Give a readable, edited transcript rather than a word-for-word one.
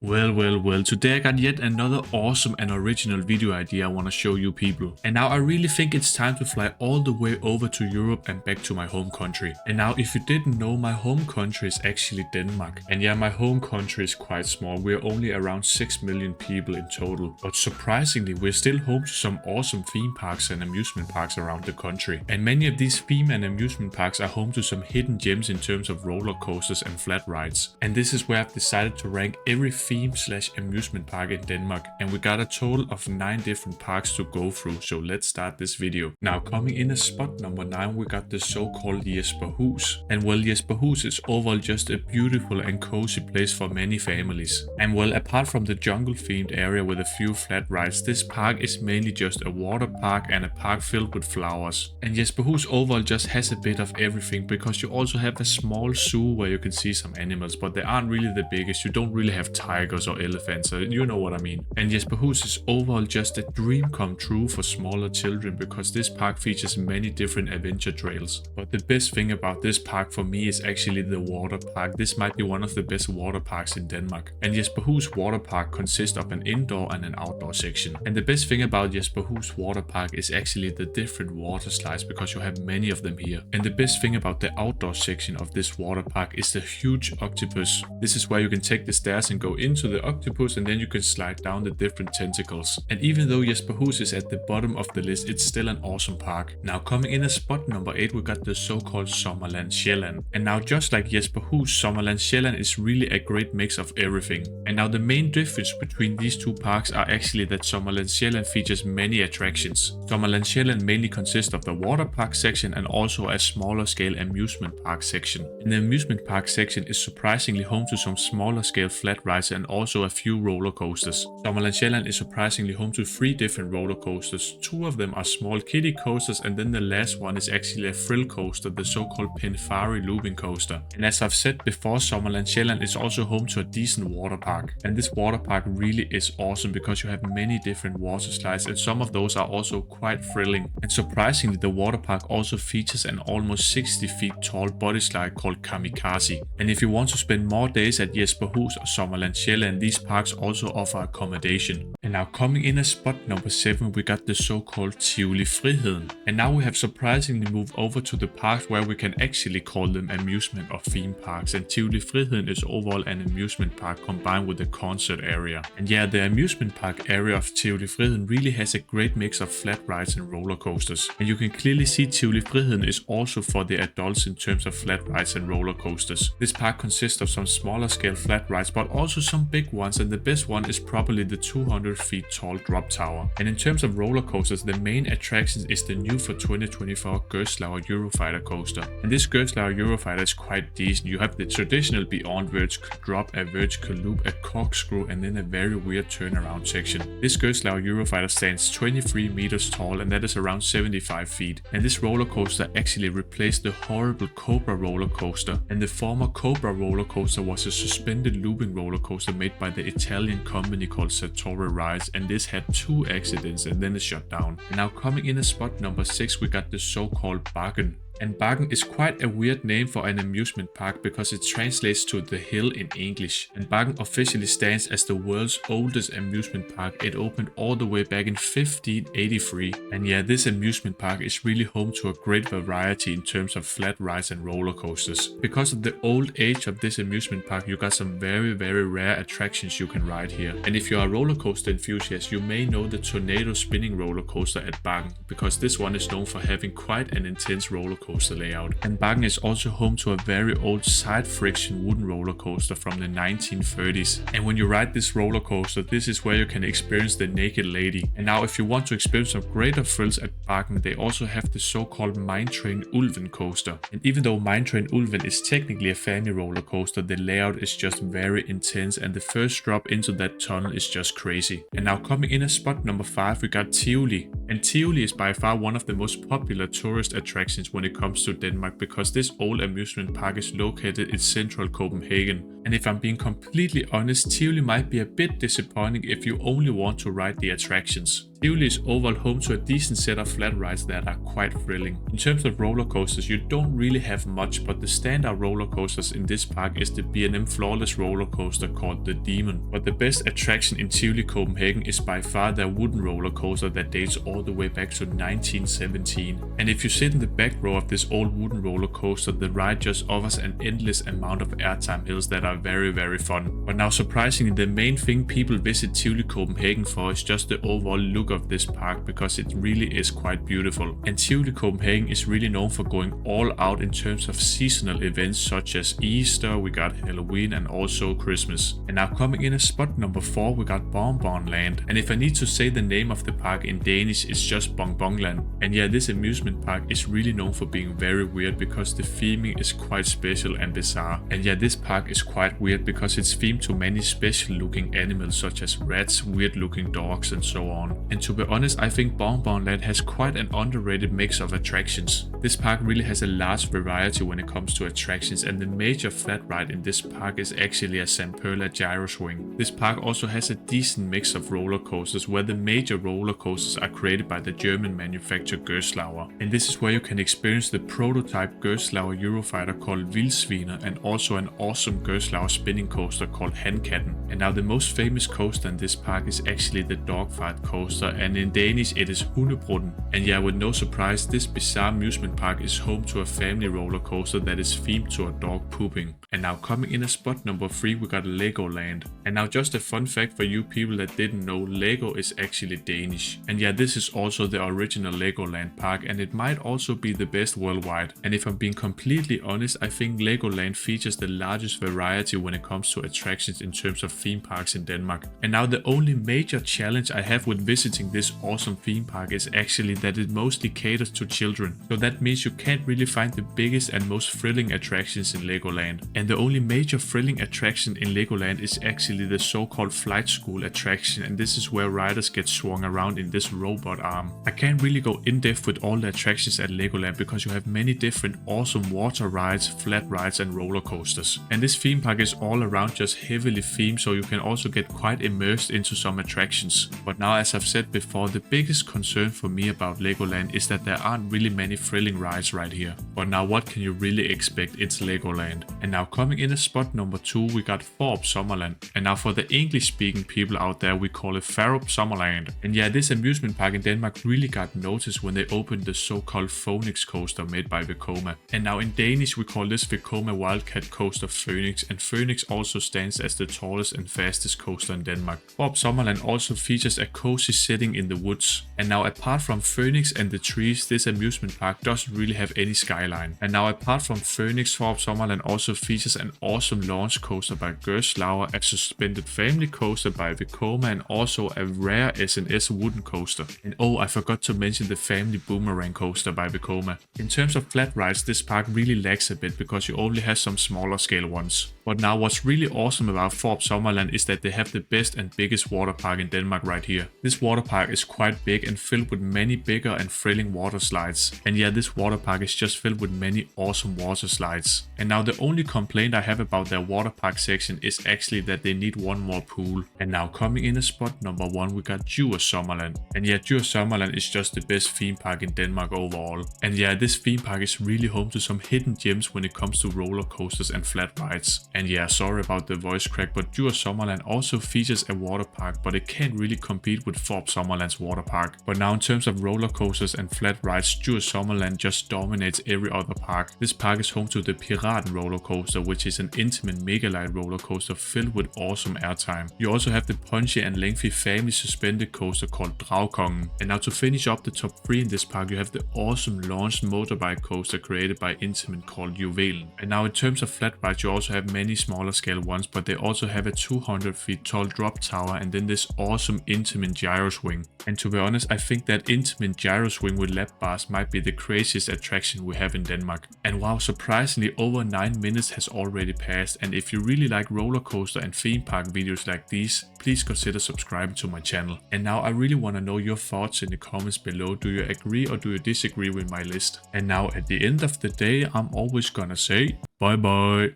Well, today I got yet another awesome and original video idea I want to show you people. And now I really think it's time to fly all the way over to Europe and back to my home country. And now if you didn't know, my home country is actually Denmark. And yeah, my home country is quite small. We're only around 6 million people in total. But surprisingly, we're still home to some awesome theme parks and amusement parks around the country. And many of these theme and amusement parks are home to some hidden gems in terms of roller coasters and flat rides. And this is where I've decided to rank every theme/amusement park in Denmark, and we got a total of 9 different parks to go through, so let's start this video. Now coming in at spot number 9, we got the so-called Jesperhus. And well, Jesperhus is overall just a beautiful and cozy place for many families. And well, apart from the jungle themed area with a few flat rides, this park is mainly just a water park and a park filled with flowers. And Jesperhus overall just has a bit of everything, because you also have a small zoo where you can see some animals, but they aren't really the biggest. You don't really have tigers or elephants, so you know what I mean. And Jesperhus is overall just a dream come true for smaller children, because this park features many different adventure trails. But the best thing about this park for me is actually the water park. This might be one of the best water parks in Denmark. And Jesperhus water park consists of an indoor and an outdoor section. And the best thing about Jesperhus water park is actually the different water slides, because you have many of them here. And the best thing about the outdoor section of this water park is the huge octopus. This is where you can take the stairs and go into the octopus, and then you can slide down the different tentacles. And even though Jesperhus is at the bottom of the list, it's still an awesome park. Now coming in at spot number 8, we got the so-called Sommerland Sjælland. And now just like Jesperhus, Sommerland Sjælland is really a great mix of everything. And now the main difference between these two parks are actually that Sommerland Sjælland features many attractions. Sommerland Sjælland mainly consists of the water park section and also a smaller scale amusement park section. And the amusement park section is surprisingly home to some smaller scale flat rides and also a few roller coasters. Sommerland Sjælland is surprisingly home to 3 different roller coasters. 2 of them are small kiddie coasters, and then the last one is actually a thrill coaster, the so-called Pinfari looping coaster. And as I've said before, Sommerland Sjælland is also home to a decent water park. And this water park really is awesome, because you have many different water slides, and some of those are also quite thrilling. And surprisingly, the water park also features an almost 60 feet tall body slide called Kamikaze. And if you want to spend more days at Jesperhus or Sommerland Sjælland, these parks also offer accommodation. And now coming in at spot number 7, we got the so-called Tivoli Friheden. And now we have surprisingly moved over to the parks where we can actually call them amusement or theme parks. And Tivoli Friheden is overall an amusement park combined with a concert area. And yeah, the amusement park area of Tivoli Friheden really has a great mix of flat rides and roller coasters. And you can clearly see Tivoli Friheden is also for the adults in terms of flat rides and roller coasters. This park consists of some smaller scale flat rides, but also some big ones, and the best one is probably the 200 feet tall drop tower. And in terms of roller coasters, the main attraction is the new for 2024 Gerslauer Eurofighter coaster. And this Gerslauer Eurofighter is quite decent. You have the traditional beyond vertical drop, a vertical loop, a corkscrew, and then a very weird turnaround section. This Gerslauer Eurofighter stands 23 meters tall, and that is around 75 feet. And this roller coaster actually replaced the horrible Cobra roller coaster. And the former Cobra roller coaster was a suspended looping roller coaster made by the Italian company called Sartori Rides, and this had 2 accidents and then it shut down. And now coming in at spot number 6, we got the so-called Bakken. And Bakken is quite a weird name for an amusement park, because it translates to the hill in English. And Bakken officially stands as the world's oldest amusement park. It opened all the way back in 1583. And yeah, this amusement park is really home to a great variety in terms of flat rides and roller coasters. Because of the old age of this amusement park, you got some very rare attractions you can ride here. And if you are a roller coaster enthusiast, you may know the tornado spinning roller coaster at Bakken, because this one is known for having quite an intense roller coaster layout. And Bakken is also home to a very old side friction wooden roller coaster from the 1930s. And when you ride this roller coaster, this is where you can experience the naked lady. And now if you want to experience some greater thrills at Bakken, they also have the so-called Mine Train Ulven coaster. And even though Mine Train Ulven is technically a family roller coaster, the layout is just very intense, and the first drop into that tunnel is just crazy. And now coming in at spot number 5, we got Tivoli. And Tivoli is by far one of the most popular tourist attractions when it comes to Denmark, because this old amusement park is located in central Copenhagen. And if I'm being completely honest, Tivoli might be a bit disappointing if you only want to ride the attractions. Tivoli is overall home to a decent set of flat rides that are quite thrilling. In terms of roller coasters, you don't really have much, but the standout roller coasters in this park is the B&M Flawless roller coaster called the Demon. But the best attraction in Tivoli Copenhagen is by far their wooden roller coaster that dates all the way back to 1917. And if you sit in the back row of this old wooden roller coaster, the ride just offers an endless amount of airtime hills that are very fun. But now surprisingly, the main thing people visit Tivoli Copenhagen for is just the overall look of this park, because it really is quite beautiful. And Tivoli Copenhagen is really known for going all out in terms of seasonal events such as Easter, we got Halloween and also Christmas. And now coming in at spot number 4, we got BonBon-Land. And if I need to say the name of the park in Danish, it's just BonBon-Land. And yeah, this amusement park is really known for being very weird because the theming is quite special and bizarre. And yeah, this park is quite weird because it's themed to many special looking animals such as rats, weird looking dogs and so on. And to be honest, I think BonBon-Land has quite an underrated mix of attractions. This park really has a large variety when it comes to attractions, and the major flat ride in this park is actually a Samperla gyro swing. This park also has a decent mix of roller coasters, where the major roller coasters are created by the German manufacturer Gerstlauer. And this is where you can experience the prototype Gerstlauer Eurofighter called Vildsviner, and also an awesome Gerstlauer spinning coaster called Handkatten. And now the most famous coaster in this park is actually the dogfight coaster, and in Danish it is Hundebrudden. And yeah, with no surprise, this bizarre amusement park is home to a family roller coaster that is themed to a dog pooping. And now coming in at spot number 3, we got Legoland. And now just a fun fact for you people that didn't know, Lego is actually Danish. And yeah, this is also the original Legoland park, and it might also be the best worldwide. And if I'm being completely honest, I think Legoland features the largest variety when it comes to attractions in terms of theme parks in Denmark. And now the only major challenge I have with visiting this awesome theme park is actually that it mostly caters to children. So that means you can't really find the biggest and most thrilling attractions in Legoland. And the only major thrilling attraction in Legoland is actually the so-called flight school attraction, and this is where riders get swung around in this robot arm. I can't really go in depth with all the attractions at Legoland because you have many different awesome water rides, flat rides and roller coasters. And this theme park is all around just heavily themed, so you can also get quite immersed into some attractions. But now, as I've said before, the biggest concern for me about Legoland is that there aren't really many thrilling rides right here. But now what can you really expect? It's Legoland. And now coming in at spot number 2, we got Fårup Sommerland. And now for the English speaking people out there, we call it Fårup Sommerland. And yeah, this amusement park in Denmark really got noticed when they opened the so-called Fønix coaster made by Vekoma. And now in Danish we call this Vekoma Wildcat coaster Fønix, and Fønix also stands as the tallest and fastest coaster in Denmark. Fårup Sommerland also features a cozy setting in the woods. And now apart from Fønix and the trees, this amusement park doesn't really have any skyline. And now apart from Fønix, Fårup Sommerland also features an awesome launch coaster by Gerstlauer, a suspended family coaster by Vekoma, and also a rare SNS wooden coaster. And oh, I forgot to mention the family boomerang coaster by Vekoma. In terms of flat rides, this park really lacks a bit because you only have some smaller scale ones. But now what's really awesome about Fårup Sommerland is that they have the best and biggest water park in Denmark right here. This water park is quite big and filled with many bigger and thrilling water slides. And yeah, this water park is just filled with many awesome water slides. And now the only complaint I have about their water park section is actually that they need one more pool. And now coming in at spot number 1, we got Djurs Sommerland. And yeah, Djurs Sommerland is just the best theme park in Denmark overall. And yeah, this theme park is really home to some hidden gems when it comes to roller coasters and flat rides. And yeah, sorry about the voice crack, but Djurs Sommerland also features a water park, but it can't really compete with Fårup Sommerland's water park. But now in terms of roller coasters and flat rides, Djurs Sommerland just dominates every other park. This park is home to the Piraten roller coaster, which is an intimate megalight roller coaster filled with awesome airtime. You also have the punchy and lengthy family suspended coaster called Dragekongen. And now to finish up the top 3 in this park, you have the awesome launched motorbike coaster created by Intamin called Juvelen. And now in terms of flat rides, you also have many smaller scale ones, but they also have a 200 feet tall drop tower and then this awesome Intamin gyro swing. And to be honest, I think that Intamin gyro swing with lap bars might be the craziest attraction we have in Denmark. And wow, surprisingly over 9 minutes has already passed, and if you really like roller coaster and theme park videos like these, please consider subscribing to my channel. And now I really want to know your thoughts in the comments below. Do you agree or do you disagree with my list? And now at the end of the day, I'm always gonna say bye bye.